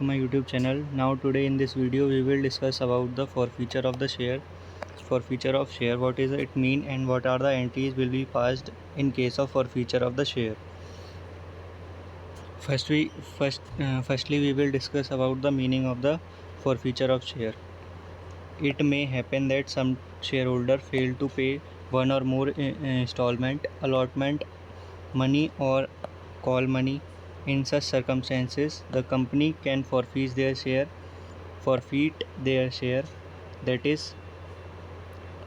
my YouTube channel. Now today in this video we will discuss about the forfeiture of the share. Forfeiture of share, what is it mean and what are the entries will be passed in case of forfeiture of the share. Firstly we will discuss about the meaning of the forfeiture of share. It may happen that some shareholder fail to pay one or more installment, allotment, money or call money. In such circumstances, the company can forfeit their share, that is,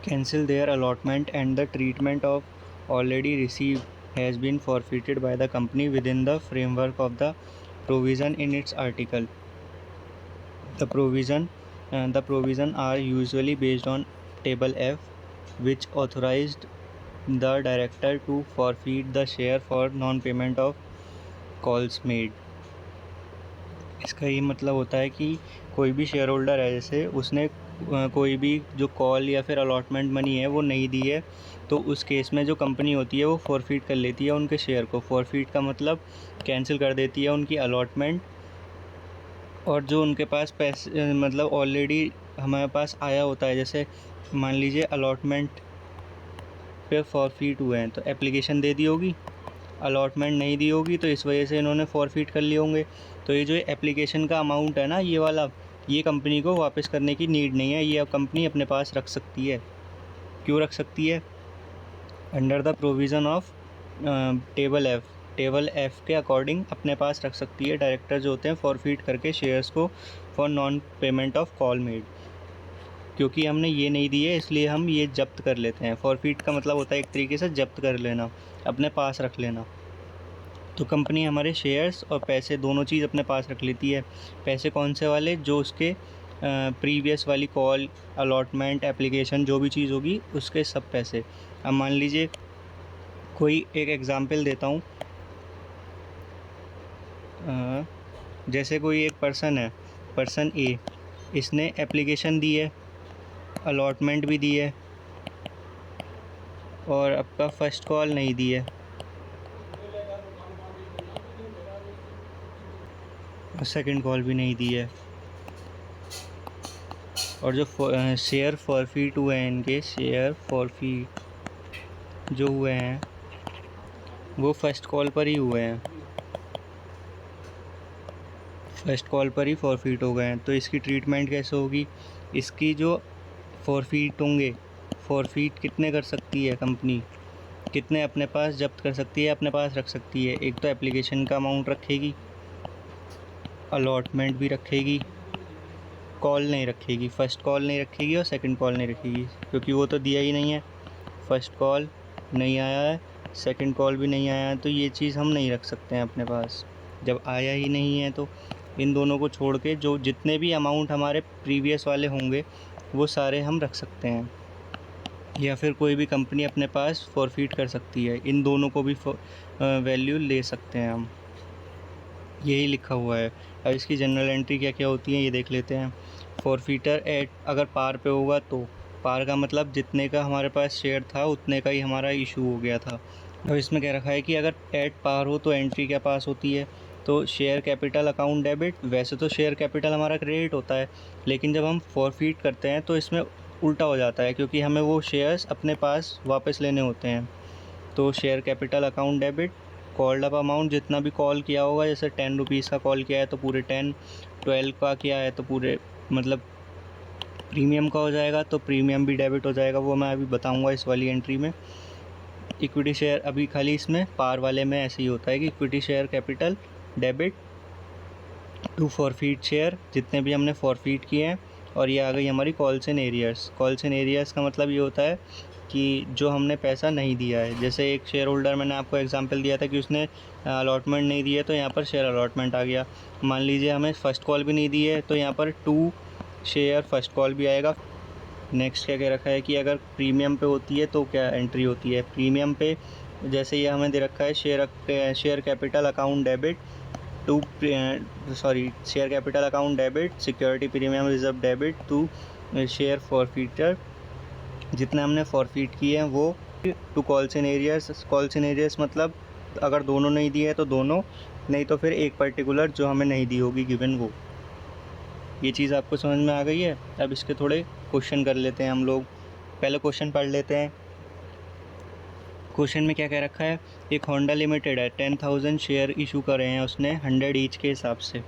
cancel their allotment, and the treatment of already received has been forfeited by the company within the framework of the provision in its article. The provision are usually based on Table F, which authorized the director to forfeit the share for non-payment of calls made. इसका ये मतलब होता है कि कोई भी share holder है, जैसे उसने कोई भी जो कॉल या फिर अलॉटमेंट मनी है वो नहीं दी है, तो उस केस में जो कंपनी होती है वो फॉरफीट कर लेती है उनके शेयर को। फॉरफीट का मतलब कैंसिल कर देती है उनकी अलॉटमेंट, और जो उनके पास पैसे मतलब ऑलरेडी हमारे पास आया होता है, जैसे मान लीजिए अलॉटमेंट पे फॉरफीट हुए हैं तो एप्लीकेशन दे दी होगी, अलॉटमेंट नहीं दी होगी तो इस वजह से इन्होंने फॉरफीट कर लिए होंगे। तो ये जो एप्लीकेशन का अमाउंट है ना, ये वाला, ये कंपनी को वापस करने की नीड नहीं है, ये कंपनी अपने पास रख सकती है। क्यों रख सकती है? Under the provision of table F के अकॉर्डिंग अपने पास रख सकती है डायरेक्टर जो होते हैं फॉरफीट करके शेयर्स को for non payment of call made. क्योंकि हमने ये नहीं दी है इसलिए हम ये जब्त कर लेते हैं। फॉरफीट का मतलब होता है एक तरीके से जब्त कर लेना, अपने पास रख लेना। तो कंपनी हमारे शेयर्स और पैसे दोनों चीज़ अपने पास रख लेती है। पैसे कौन से वाले? जो उसके प्रीवियस वाली कॉल, अलॉटमेंट, एप्लीकेशन जो भी चीज़ होगी उसके सब पैसे। अब मान लीजिए कोई एक एग्ज़ाम्पल देता हूँ, जैसे कोई एक पर्सन है, पर्सन ए, इसने एप्लीकेशन दी है, अलॉटमेंट भी दी है और आपका फ़र्स्ट कॉल नहीं दी है, सेकंड कॉल भी नहीं दी है, और जो शेयर फॉरफीट हुए हैं, इनके शेयर फॉरफीट जो हुए हैं वो फ़र्स्ट कॉल पर ही हुए हैं, फ़र्स्ट कॉल पर ही फॉरफीट हो गए हैं। तो इसकी ट्रीटमेंट कैसे होगी? इसकी जो फॉरफीट होंगे, फॉरफीट कितने कर सकती है कंपनी, कितने अपने पास जब्त कर सकती है, अपने पास रख सकती है? एक तो एप्लीकेशन का अमाउंट रखेगी, अलॉटमेंट भी रखेगी, कॉल नहीं रखेगी, फ़र्स्ट कॉल नहीं रखेगी और सेकंड कॉल नहीं रखेगी, क्योंकि वो तो दिया ही नहीं है। फ़र्स्ट कॉल नहीं आया है, सेकंड कॉल भी नहीं आया है, तो ये चीज़ हम नहीं रख सकते हैं अपने पास। जब आया ही नहीं है तो इन दोनों को छोड़ के जो जितने भी अमाउंट हमारे प्रीवियस वाले होंगे वो सारे हम रख सकते हैं, या फिर कोई भी कंपनी अपने पास फॉरफीट कर सकती है। इन दोनों को भी वैल्यू ले सकते हैं हम, यही लिखा हुआ है। अब इसकी जनरल एंट्री क्या क्या होती है ये देख लेते हैं। फॉरफीटर एट, अगर पार पे होगा तो, पार का मतलब जितने का हमारे पास शेयर था उतने का ही हमारा इशू हो गया था। अब इसमें क्या रखा है कि अगर एट पार हो तो एंट्री क्या पास होती है? तो शेयर कैपिटल अकाउंट डेबिट। वैसे तो शेयर कैपिटल हमारा क्रेडिट होता है, लेकिन जब हम फॉरफीट करते हैं तो इसमें उल्टा हो जाता है, क्योंकि हमें वो शेयर्स अपने पास वापस लेने होते हैं। तो share capital account debit. Called up amount, जितना भी कॉल किया होगा, जैसे 10 रुपीज़ का कॉल किया है तो पूरे 10, 12 का किया है तो पूरे मतलब प्रीमियम का हो जाएगा, तो प्रीमियम भी डेबिट हो जाएगा, वो मैं अभी बताऊंगा इस वाली एंट्री में। इक्विटी शेयर, अभी खाली इसमें पार वाले में ऐसे ही होता है कि equity share capital debit to forfeit share, जितने भी हमने फॉरफीट किए हैं। और ये आ गई हमारी calls and arrears. Calls and arrears का मतलब ये होता है कि जो हमने पैसा नहीं दिया है, जैसे एक शेयर होल्डर, मैंने आपको एग्जांपल दिया था कि उसने अलॉटमेंट नहीं दी है तो यहाँ पर शेयर अलॉटमेंट आ गया। मान लीजिए हमें फ़र्स्ट कॉल भी नहीं दी है तो यहाँ पर 2 शेयर फर्स्ट कॉल भी आएगा। नेक्स्ट क्या क्या रखा है कि अगर प्रीमियम पे होती है तो क्या एंट्री होती है? प्रीमियम पे जैसे ये हमें दे रखा है, share capital account debit to share capital account debit, security premium reserve debit to share forfeiture, जितने हमने फॉरफीट किए हैं वो, to calls in arrears. Calls in arrears मतलब अगर दोनों नहीं दिए हैं तो दोनों, नहीं तो फिर एक पर्टिकुलर जो हमें नहीं दी होगी गिवन वो। ये चीज़ आपको समझ में आ गई है। अब इसके थोड़े क्वेश्चन कर लेते हैं हम लोग। पहले क्वेश्चन पढ़ लेते हैं। क्वेश्चन में क्या कह रखा है, एक होंडा लिमिटेड है, 10,000 शेयर इशू करे हैं उसने 100 ईच के हिसाब से।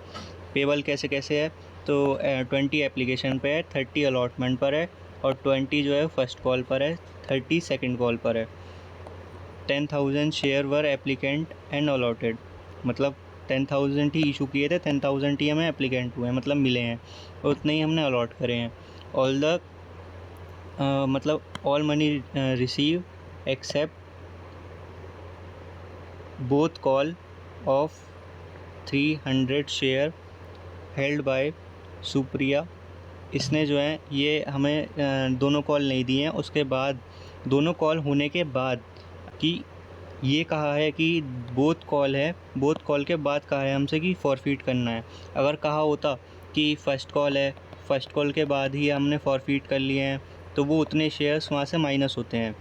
पेबल कैसे कैसे है, तो 20 एप्लीकेशन पे है, 30 अलॉटमेंट पर है और 20 जो है फर्स्ट कॉल पर है, 30 सेकंड कॉल पर है। 10,000 share were applicant and allotted, मतलब 10,000 ही इशू किए थे, 10,000 ही हमें एप्लीकेंट हुए हैं, मतलब मिले हैं, और उतने ही हमने अलॉट करे हैं। ऑल द मतलब all money receive except both call of 300 share held by Supriya. इसने जो है ये हमें दोनों कॉल नहीं दिए हैं, उसके बाद दोनों कॉल होने के बाद कि ये कहा है कि बोथ कॉल है, बोथ कॉल के बाद कहा है हमसे कि फॉरफीट करना है। अगर कहा होता कि फ़र्स्ट कॉल है, फ़र्स्ट कॉल के बाद ही हमने फॉरफीट कर लिए हैं, तो वो उतने शेयर्स वहाँ से माइनस होते हैं।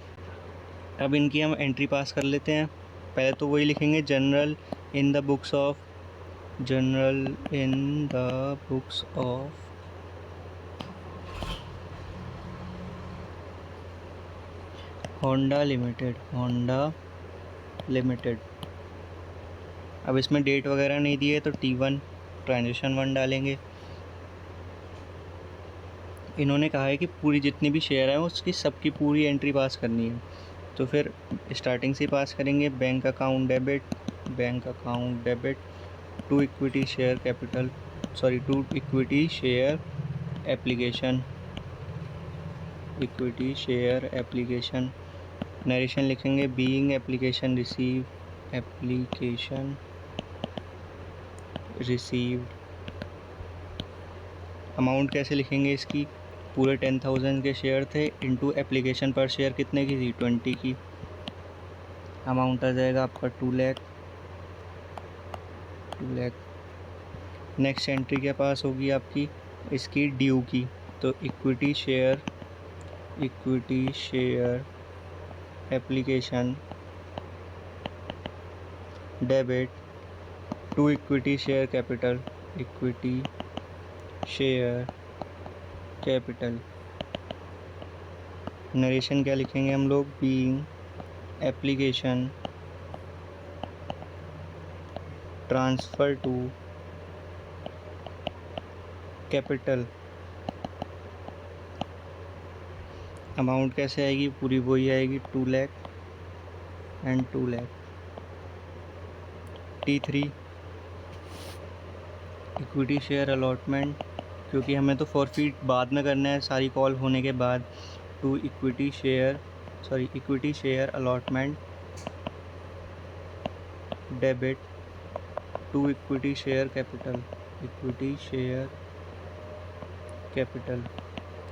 अब इनकी हम एंट्री पास कर लेते हैं। पहले तो वही लिखेंगे, general in the books of Honda limited. अब इसमें डेट वगैरह नहीं दी है तो T1 ट्रांजेक्शन 1 डालेंगे। इन्होंने कहा है कि पूरी जितनी भी शेयर है उसकी सबकी पूरी एंट्री पास करनी है, तो फिर स्टार्टिंग से पास करेंगे। Bank account debit to equity share application. Narration लिखेंगे, बीइंग एप्लीकेशन रिसीव्ड। अमाउंट कैसे लिखेंगे इसकी, पूरे 10,000 के शेयर थे इनटू एप्लीकेशन पर शेयर कितने की थी, 20 की। अमाउंट आ जाएगा आपका 2 लाख। नेक्स्ट एंट्री के पास होगी आपकी इसकी ड्यू की, तो equity share application debit to equity share capital. Narration क्या लिखेंगे हम लोग, being application transfer to capital. Amount कैसे आएगी, पूरी वही आएगी, 2 lakh and 2 lakh. T3 equity share allotment, क्योंकि हमें तो फॉरफीट बाद में करना है सारी कॉल होने के बाद। To equity share allotment debit to equity share capital.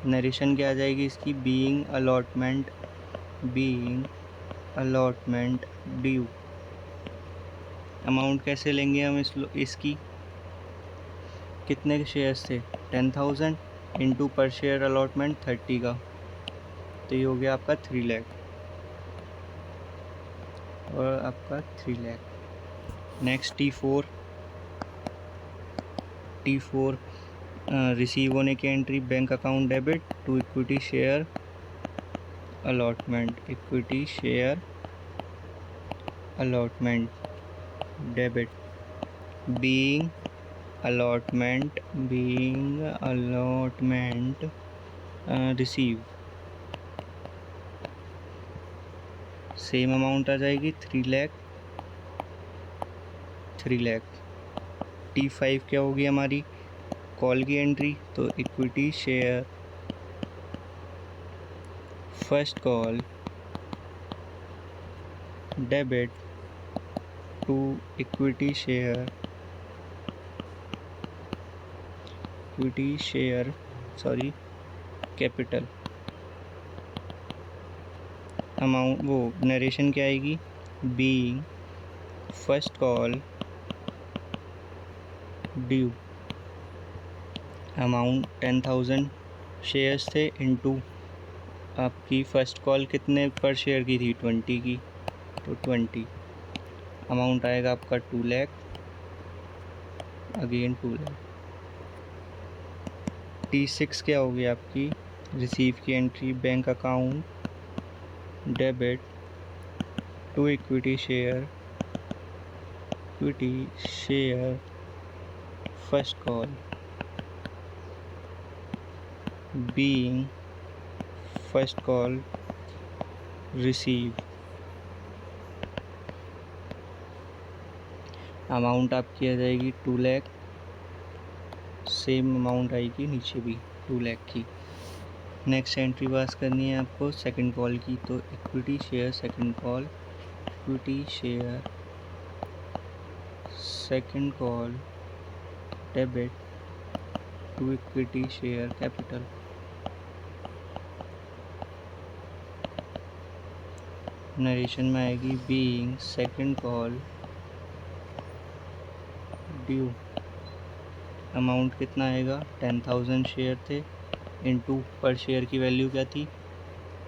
Narration क्या आ जाएगी इसकी, बीइंग अलॉटमेंट ड्यू। अमाउंट कैसे लेंगे हम इसकी, कितने के शेयर्स थे, 10,000 इंटू पर शेयर अलॉटमेंट 30 का, तो ये हो गया आपका 3 लाख और आपका 3 लाख। नेक्स्ट T4 रिसीव होने की entry, bank account debit to equity share allotment debit being allotment receive. Same amount आ जाएगी 3 लाख। T5 क्या होगी हमारी, कॉल की एंट्री, तो equity share first call debit to equity share capital. Amount वो नरेशन क्या आएगी, being first call due. Amount 10,000 shares थे इनटू आपकी फ़र्स्ट कॉल कितने पर शेयर की थी, 20 की, तो 20। अमाउंट आएगा आपका 2 लाख, अगेन 2 लाख। T6 क्या होगी आपकी रिसीव की entry, bank account debit to equity share first call being first call receive. Amount आपकी आ जाएगी 2 लाख, सेम अमाउंट आएगी नीचे भी 2 लाख की। नेक्स्ट एंट्री पास करनी है आपको सेकंड कॉल की, तो equity share second call, equity share second call debit to equity share capital. Narration में आएगी being second call due. Amount कितना आएगा 10,000 शेयर थे, इनटू पर शेयर की वैल्यू क्या थी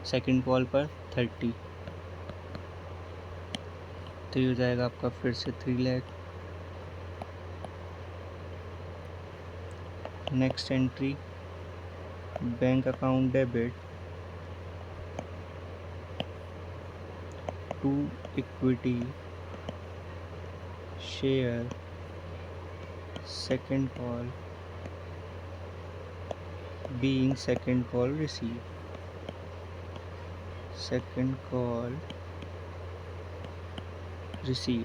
सेकंड कॉल पर 30, तो ये हो जाएगा आपका फिर से 3 lakh. Next entry bank account debit to equity share second call being second call receive. Second call receive.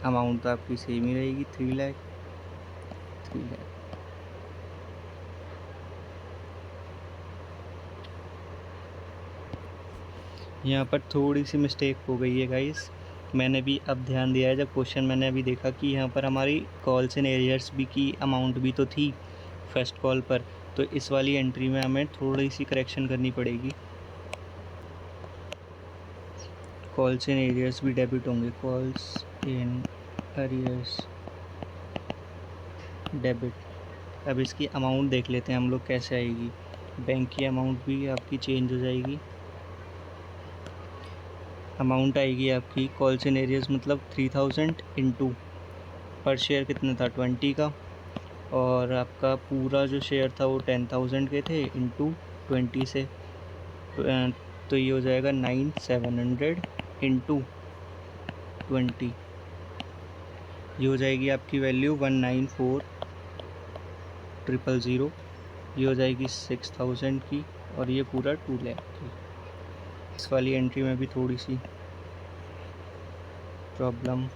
Amount तो आपकी सेम ही रहेगी 3 लाख। यहाँ पर थोड़ी सी मिस्टेक हो गई है गाइस, मैंने भी अब ध्यान दिया है जब क्वेश्चन मैंने अभी देखा कि यहाँ पर हमारी कॉल्स एंड एरियर्स भी की अमाउंट भी तो थी फर्स्ट कॉल पर, तो इस वाली एंट्री में हमें थोड़ी सी करेक्शन करनी पड़ेगी। कॉल्स एंड एरियर्स भी डेबिट होंगे, कॉल्स एंड एरियर्स डेबिट। अब इसकी अमाउंट देख लेते हैं हम लोग कैसे आएगी। बैंक की अमाउंट भी आपकी चेंज हो जाएगी। अमाउंट आएगी आपकी कॉल्स एंड एरियर्स मतलब 3000 इंटू पर शेयर कितना था 20 का, और आपका पूरा जो शेयर था वो 10,000 के थे इंटू 20 से, तो ये हो जाएगा 9700 इंटू 20, ये हो जाएगी आपकी वैल्यू 194,000, ये हो जाएगी 6000 की, और ये पूरा 2 लाख की। इस वाली एंट्री में भी थोड़ी सी प्रॉब्लम।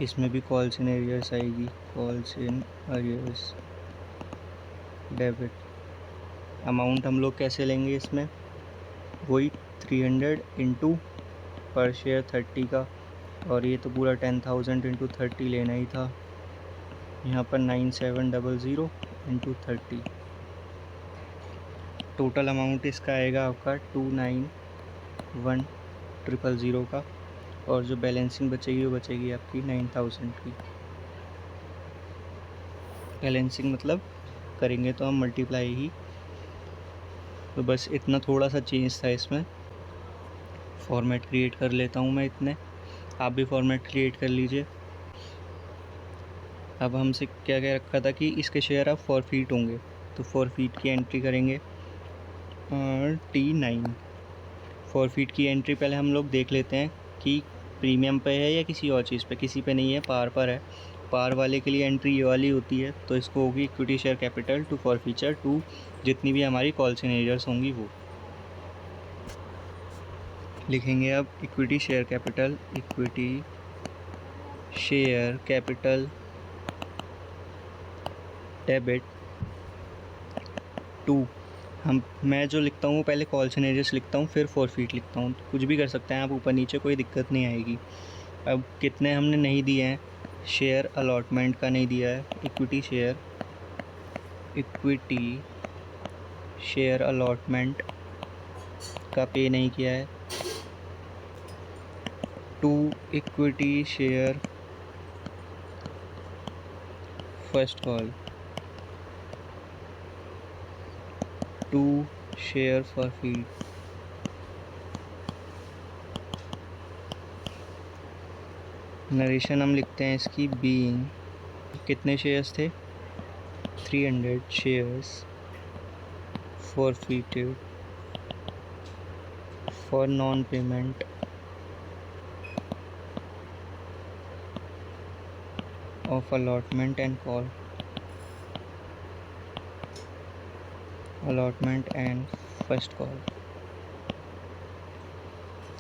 इसमें भी कॉल्स इन एरियर्स आएगी, calls in arrears debit. Amount हम लोग कैसे लेंगे इसमें, वही 300 इंटू पर शेयर 30 का, और ये तो पूरा 10,000 इंटू 30 लेना ही था। यहाँ पर 9700 इंटू 30, टोटल अमाउंट इसका आएगा आपका 291,000 का, और जो बैलेंसिंग बचेगी वो बचेगी आपकी 9,000 की। बैलेंसिंग मतलब करेंगे तो हम मल्टीप्लाई ही, तो बस इतना थोड़ा सा चेंज था इसमें। फॉर्मेट क्रिएट कर लेता हूँ मैं इतने, आप भी फॉर्मेट क्रिएट कर लीजिए। अब हमसे क्या क्या रखा था कि इसके शेयर आप फॉरफीट होंगे, तो फॉरफीट की एंट्री करेंगे T9। फॉरफीट की एंट्री पहले हम लोग देख लेते हैं कि प्रीमियम पे है या किसी और चीज़ पे, किसी पे नहीं है, पार पर है। पार वाले के लिए एंट्री ये वाली होती है, तो इसको होगी equity share capital to forfeiture to जितनी भी हमारी कॉल्स एंड एरियर्स होंगी वो लिखेंगे। अब equity share capital, equity share capital debit to, मैं जो लिखता हूँ पहले कॉल्स एंड एरियर्स लिखता हूँ फिर फॉरफीट लिखता हूँ, कुछ भी कर सकते हैं आप ऊपर नीचे, कोई दिक्कत नहीं आएगी। अब कितने हमने नहीं दिए हैं, शेयर अलॉटमेंट का नहीं दिया है, इक्विटी शेयर अलॉटमेंट का पे नहीं किया है, to equity share first call, to share forfeit, narration हम लिखते हैं इसकी बीइंग, कितने शेयर्स थे, 300 shares forfeited for non-payment of allotment and call, allotment and first call।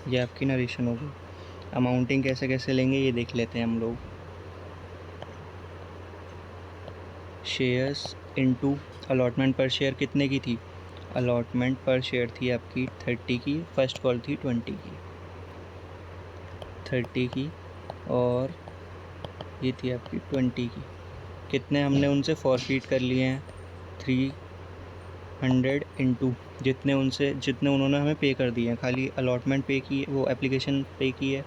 ये आपकी नरेशन होगी। अमाउंटिंग कैसे कैसे लेंगे ये देख लेते हैं हम लोग। शेयर्स इनटू अलॉटमेंट पर शेयर कितने की थी, अलॉटमेंट पर शेयर थी आपकी 30 की, फर्स्ट कॉल थी 20 की, 30 की और ये थी आपकी 20 की। कितने हमने उनसे फॉरफीट कर लिए हैं, 300 इंटू जितने उन्होंने हमें पे कर दिए हैं, खाली अलॉटमेंट पे की, वो एप्लीकेशन पे की है।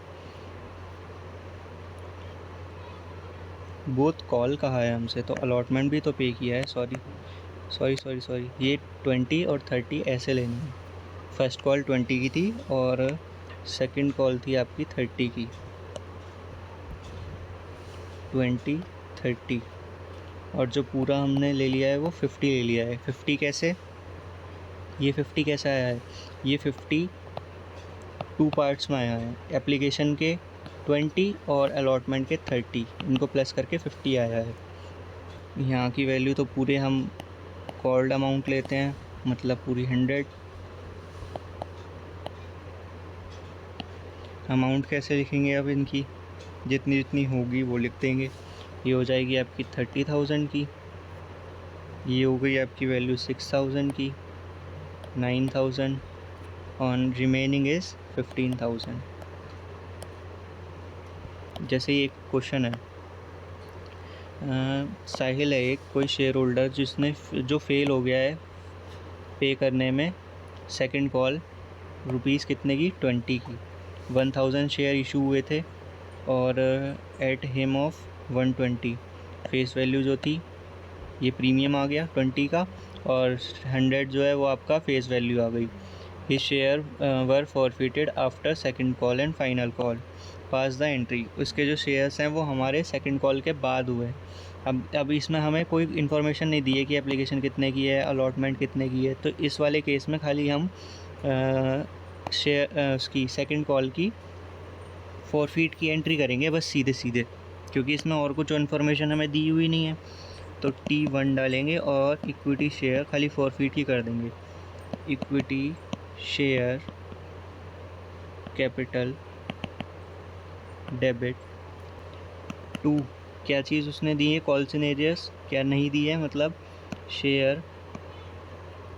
बोथ कॉल कहा है हमसे, तो अलॉटमेंट भी तो पे किया है। सॉरी ये 20 और 30 ऐसे लेने हैं। फर्स्ट कॉल 20 की थी और सेकंड कॉल थी आपकी 30 की, 20 30, और जो पूरा हमने ले लिया है वो 50 ले लिया है। 50 कैसे, ये 50 कैसे आया है, ये 50 टू पार्ट्स में आया है, एप्लीकेशन के 20 और अलॉटमेंट के 30, इनको प्लस करके 50 आया है। यहाँ की वैल्यू तो पूरे हम कॉल्ड अमाउंट लेते हैं, मतलब पूरी 100। अमाउंट कैसे लिखेंगे, अब इनकी जितनी जितनी होगी वो लिख देंगे। ये हो जाएगी आपकी 30,000 की, ये हो गई आपकी वैल्यू 6,000 की, 9,000 और रिमेनिंग इज़ 15,000। जैसे ये एक क्वेश्चन है, साहिल है एक कोई शेयर होल्डर जो फेल हो गया है पे करने में, सेकंड कॉल रुपीज़ कितने की, 20 की, 1000 शेयर इशू हुए थे और at him of 120 face value जो थी, ये प्रीमियम आ गया 20 का, और 100 जो है वो आपका फेस वैल्यू आ गई। His share were forfeited after second call and final call, pass the entry. उसके जो शेयर्स हैं वो हमारे सेकंड कॉल के बाद हुए। अब इसमें हमें कोई इन्फॉर्मेशन नहीं दी है कि एप्लीकेशन कितने की है, अलॉटमेंट कितने की है, तो इस वाले केस में खाली हम शेयर उसकी सेकंड कॉल की फॉरफीट की एंट्री करेंगे बस सीधे सीधे, क्योंकि इसमें और कुछ इन्फॉर्मेशन हमें दी हुई नहीं है। तो T1 डालेंगे और इक्विटी शेयर खाली फॉरफीट की कर देंगे, equity share capital debit to, क्या चीज़ उसने दी है, कॉल सिनेरियस क्या नहीं दी है, मतलब share,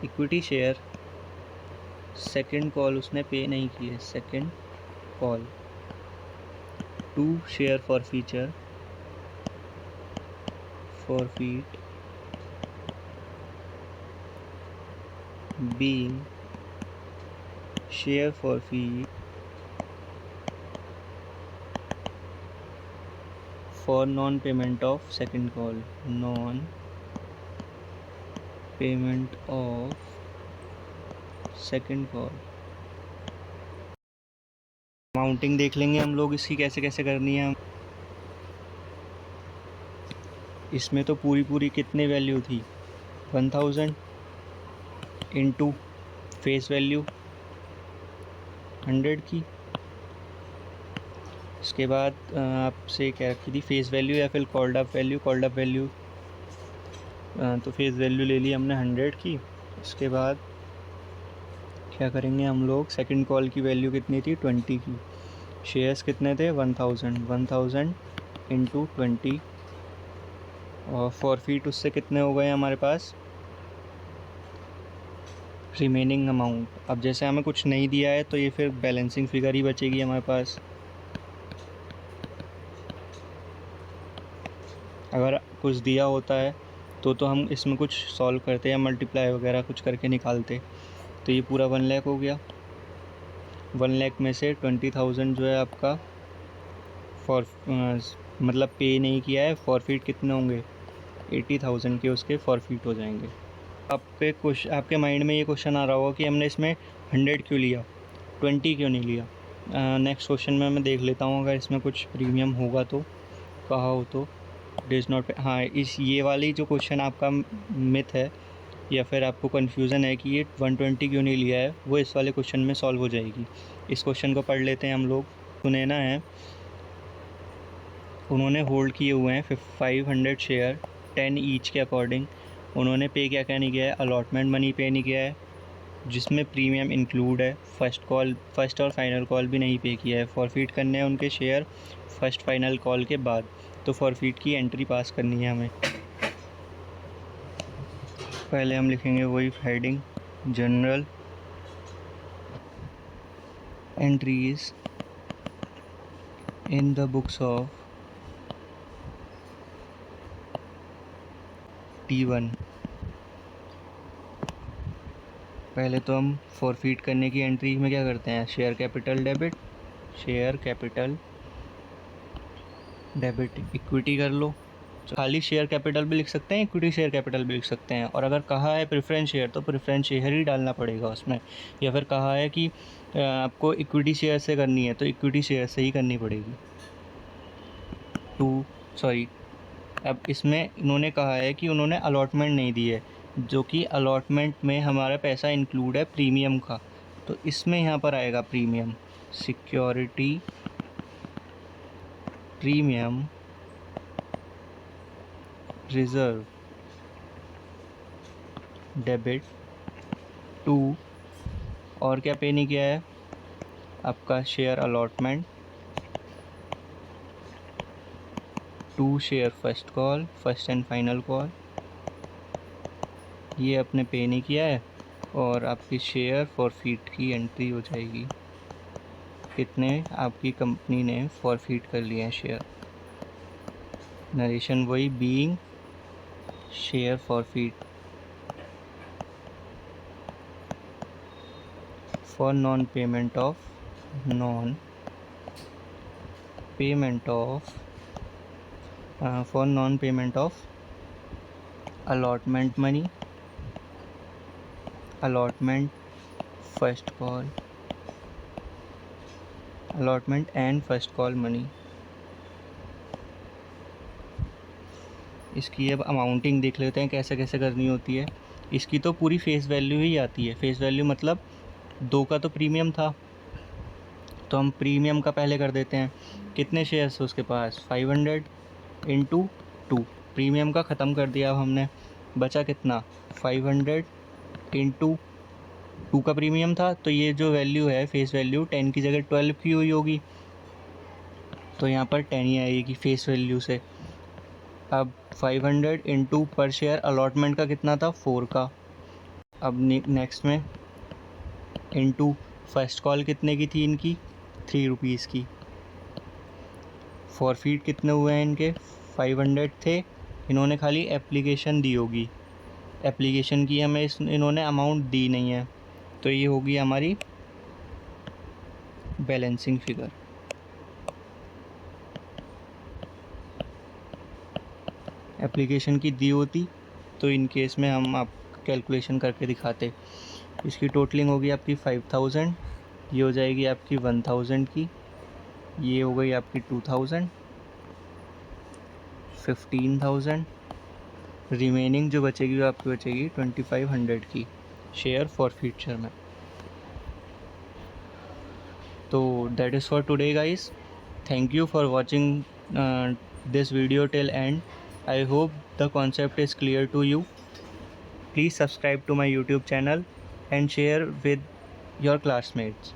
equity share second call उसने पे नहीं की है, second call to share forfeiture forfeit being share forfeit for non-payment of second call, non-payment of second call। Amounting देख लेंगे हम लोग इसकी कैसे कैसे करनी है। इसमें तो पूरी कितनी वैल्यू थी, 1000 इंटू फेस वैल्यू 100 की। इसके बाद आपसे क्या रखी थी, फेस वैल्यू या फिर कॉल्ड अप वैल्यू, तो फेस वैल्यू ले ली हमने 100 की। इसके बाद क्या करेंगे हम लोग, सेकंड कॉल की वैल्यू कितनी थी, 20 की, शेयर्स कितने थे, 1000 इंटू 20, और फॉरफीट उससे कितने हो गए हमारे पास, रिमेनिंग अमाउंट। अब जैसे हमें कुछ नहीं दिया है तो ये फिर बैलेंसिंग फिगर ही बचेगी हमारे पास। अगर कुछ दिया होता है तो हम इसमें कुछ सॉल्व करते या मल्टीप्लाई वगैरह कुछ करके निकालते। तो ये पूरा 1 लाख हो गया, 1 लाख में से 20,000 जो है आपका मतलब पे नहीं किया है, फॉरफीट कितने होंगे, 80,000 के उसके फॉरफीट हो जाएंगे। आपके माइंड में ये क्वेश्चन आ रहा होगा कि हमने इसमें 100 क्यों लिया, 20 क्यों नहीं लिया। नेक्स्ट क्वेश्चन में मैं देख लेता हूँ अगर इसमें कुछ प्रीमियम होगा तो, कहा हो तो। डिज नॉट, हाँ, इस ये वाली जो क्वेश्चन आपका मिथ है या फिर आपको कन्फ्यूज़न है कि ये 120 क्यों नहीं लिया है, वो इस वाले क्वेश्चन में सॉल्व हो जाएगी। इस क्वेश्चन को पढ़ लेते हैं हम लोग। सुनैना है, उन्होंने होल्ड किए हुए हैं 500 शेयर 10 ईच के अकॉर्डिंग। उन्होंने पे क्या क्या नहीं किया है, अलॉटमेंट मनी पे नहीं किया है जिसमें प्रीमियम इंक्लूड है। फर्स्ट और फाइनल कॉल भी नहीं पे किया है। फॉरफीट करने हैं उनके शेयर फर्स्ट फाइनल कॉल के बाद, तो फॉरफीट की एंट्री पास करनी है हमें। पहले हम लिखेंगे वही heading, general entries in the books of T1। पहले तो हम फॉरफीट करने की एंट्री में क्या करते हैं, share capital debit, share capital debit, equity कर लो। खाली शेयर कैपिटल भी लिख सकते हैं, इक्विटी शेयर कैपिटल भी लिख सकते हैं। और अगर कहा है प्रेफरेंस शेयर तो प्रेफरेंस शेयर ही डालना पड़ेगा उसमें। या फिर कहा है कि आपको इक्विटी शेयर से करनी है तो इक्विटी शेयर से ही करनी पड़ेगी। अब इसमें इन्होंने कहा है कि उन्होंने अलॉटमेंट नहीं दी है, जो कि अलॉटमेंट में हमारा पैसा इंक्लूड है प्रीमियम का, तो इसमें यहाँ पर आएगा premium, security premium reserve debit to, और क्या पे नहीं किया है आपका share allotment to share first call, first and final call, ये आपने पे नहीं किया है। और आपकी शेयर फॉरफीट की एंट्री हो जाएगी, कितने आपकी कंपनी ने फॉरफीट कर लिए हैं शेयर। नरेशन वही, being share forfeit for non payment of allotment money, allotment first call, allotment and first call money। इसकी अब अमाउंटिंग देख लेते हैं कैसे कैसे करनी होती है। इसकी तो पूरी फेस वैल्यू ही आती है। फेस वैल्यू मतलब 2 का तो प्रीमियम था, तो हम प्रीमियम का पहले कर देते हैं। कितने शेयर्स है उसके पास, 500 इंटू 2, प्रीमियम का ख़त्म कर दिया अब हमने। बचा कितना, 500 इंटू 2 का प्रीमियम था, तो ये जो वैल्यू है फेस वैल्यू 10 की जगह 12 की हुई होगी, तो यहाँ पर 10 ही आएगी फेस वैल्यू से। अब 500 इंटू पर शेयर अलॉटमेंट का कितना था, 4 का। अब नेक्स्ट में इंटू फर्स्ट कॉल कितने की थी इनकी, 3 रुपीज़ की। फॉरफीट कितने हुए हैं इनके, 500 थे, इन्होंने खाली एप्लीकेशन दी होगी, एप्लीकेशन की हमें इन्होंने अमाउंट दी नहीं है, तो ये होगी हमारी बैलेंसिंग फिगर। एप्लीकेशन की दी होती तो इन केस में हम आप कैलकुलेशन करके दिखाते। इसकी टोटलिंग होगी आपकी 5000, ये हो जाएगी आपकी 1000 की, ये हो गई आपकी 2000, 15000, रिमेनिंग जो बचेगी वो आपकी बचेगी 2500 की शेयर फॉर फ्यूचर में। तो that is for today guys, thank you for watching this video till end. I hope the concept is clear to you. Please subscribe to my YouTube channel and share with your classmates.